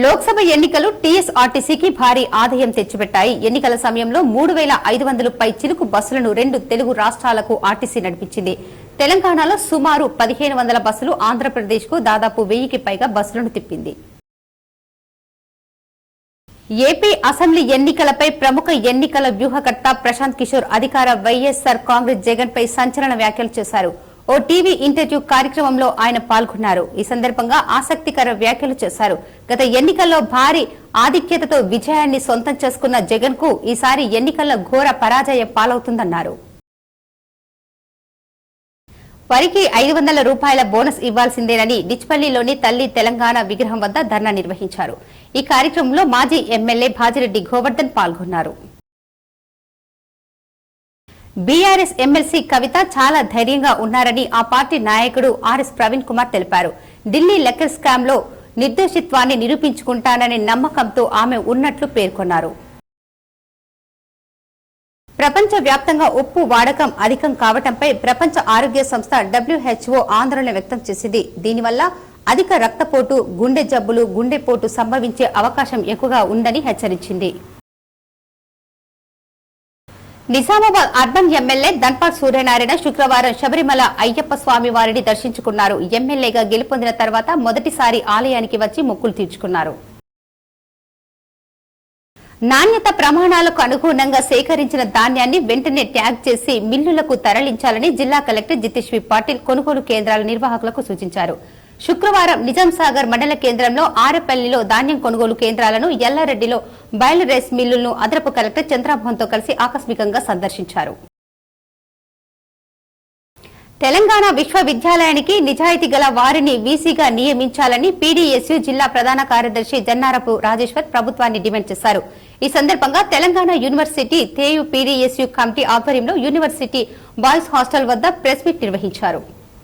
లోక్సభ ఎన్నికలు టీఎస్ఆర్టీసీకి భారీ ఆదాయం తెచ్చిపెట్టాయి. ఎన్నికల సమయంలో 3,500 పై చిలుకు బస్సులను 2 తెలుగు రాష్ట్రాలకు ఆర్టీసీ నడిపించింది. తెలంగాణలో సుమారు 1,500 బస్సులు, ఆంధ్రప్రదేశ్కు దాదాపు 1000కి పైగా బస్సులను తిప్పింది. ఏపీ అసెంబ్లీ ఎన్నికలపై ప్రముఖ ఎన్నికల వ్యూహకర్త ప్రశాంత్ కిషోర్ అధికార వైఎస్సార్ కాంగ్రెస్ జగన్ పై సంచలన వ్యాఖ్యలు చేశారు. ఓ టీవీ ఇంటర్వ్యూ కార్యక్రమంలో ఆయన పాల్గొన్నారు. ఈ సందర్భంగా ఆసక్తికర వ్యాఖ్యలు చేశారు. గత ఎన్నికల్లో భారీ ఆధిక్యతతో విజయాన్ని సొంతం చేసుకున్న జగన్ కు ఈసారి ఎన్నికల్లో ఘోర పరాజయ పాలవుతుందన్నారు. వరికి 500 రూపాయల బోనస్ ఇవ్వాల్సిందేనని డిచ్పల్లిలోని తల్లి తెలంగాణ విగ్రహం వద్ద ధర్నా నిర్వహించారు. ఈ కార్యక్రమంలో మాజీ ఎమ్మెల్యే భాజిరెడ్డి గోవర్ధన్ పాల్గొన్నారు. బీఆర్ఎస్ ఎమ్మెల్సీ కవిత చాలా ధైర్యంగా ఉన్నారని ఆ పార్టీ నాయకుడు ఆర్ఎస్ ప్రవీణ్ కుమార్ తెలిపారు. ఢిల్లీ లెక్కర్ స్కామ్ లో నిర్దోషిత్వాన్ని నిరూపించుకుంటాననే నమ్మకంతో ఆమె ఉన్నట్లు పేర్కొన్నారు. ప్రపంచ వ్యాప్తంగా ఉప్పు వాడకం అధికం కావడంపై ప్రపంచ ఆరోగ్య సంస్థ WHO ఆందోళన వ్యక్తం చేసింది. దీనివల్ల అధిక రక్తపోటు, గుండె జబ్బులు, గుండెపోటు సంభవించే అవకాశం ఎక్కువగా ఉందని హెచ్చరించింది. నిజామాబాద్ అర్బన్ ఎమ్మెల్యే ధన్పాల్ సూర్యనారాయణ శుక్రవారం శబరిమల అయ్యప్ప స్వామి వారిని దర్శించుకున్నారు. ఎమ్మెల్యేగా గెలుపొందిన తర్వాత మొదటిసారి ఆలయానికి వచ్చి మొక్కులు తీర్చుకున్నారు. నాణ్యత ప్రమాణాలకు అనుగుణంగా సేకరించిన ధాన్యాన్ని వెంటనే ట్యాగ్ చేసి మిల్లులకు తరలించాలని జిల్లా కలెక్టర్ జితేశ్వరి పాటిల్ కొనుగోలు కేంద్రాల నిర్వాహకులకు సూచించారు. శుక్రవారం నిజాంసాగర్ మండల కేంద్రంలో ఆరేపల్లిలో ధాన్యం కొనుగోలు కేంద్రాలను, ఎల్లారెడ్డిలో బయలు రైస్ మిల్లులను అదనపు కలెక్టర్ చంద్రమోహన్తో కలిసి ఆకస్మికంగా సందర్శించారు. తెలంగాణ విశ్వవిద్యాలయానికి నిజాయితీ గల వారిని వీసీగా నియమించాలని పీడీఎస్యూ జిల్లా ప్రధాన కార్యదర్శి జన్నారపు రాజేశ్వర్ ప్రభుత్వాన్ని డిమాండ్ చేశారు. ఈ సందర్భంగా తెలంగాణ యూనివర్సిటీ తేయు పీడీఎస్యూ కమిటీ ఆధ్వర్యంలో యూనివర్సిటీ బాయ్స్ హాస్టల్ వద్ద ప్రెస్ మీట్ నిర్వహించారు.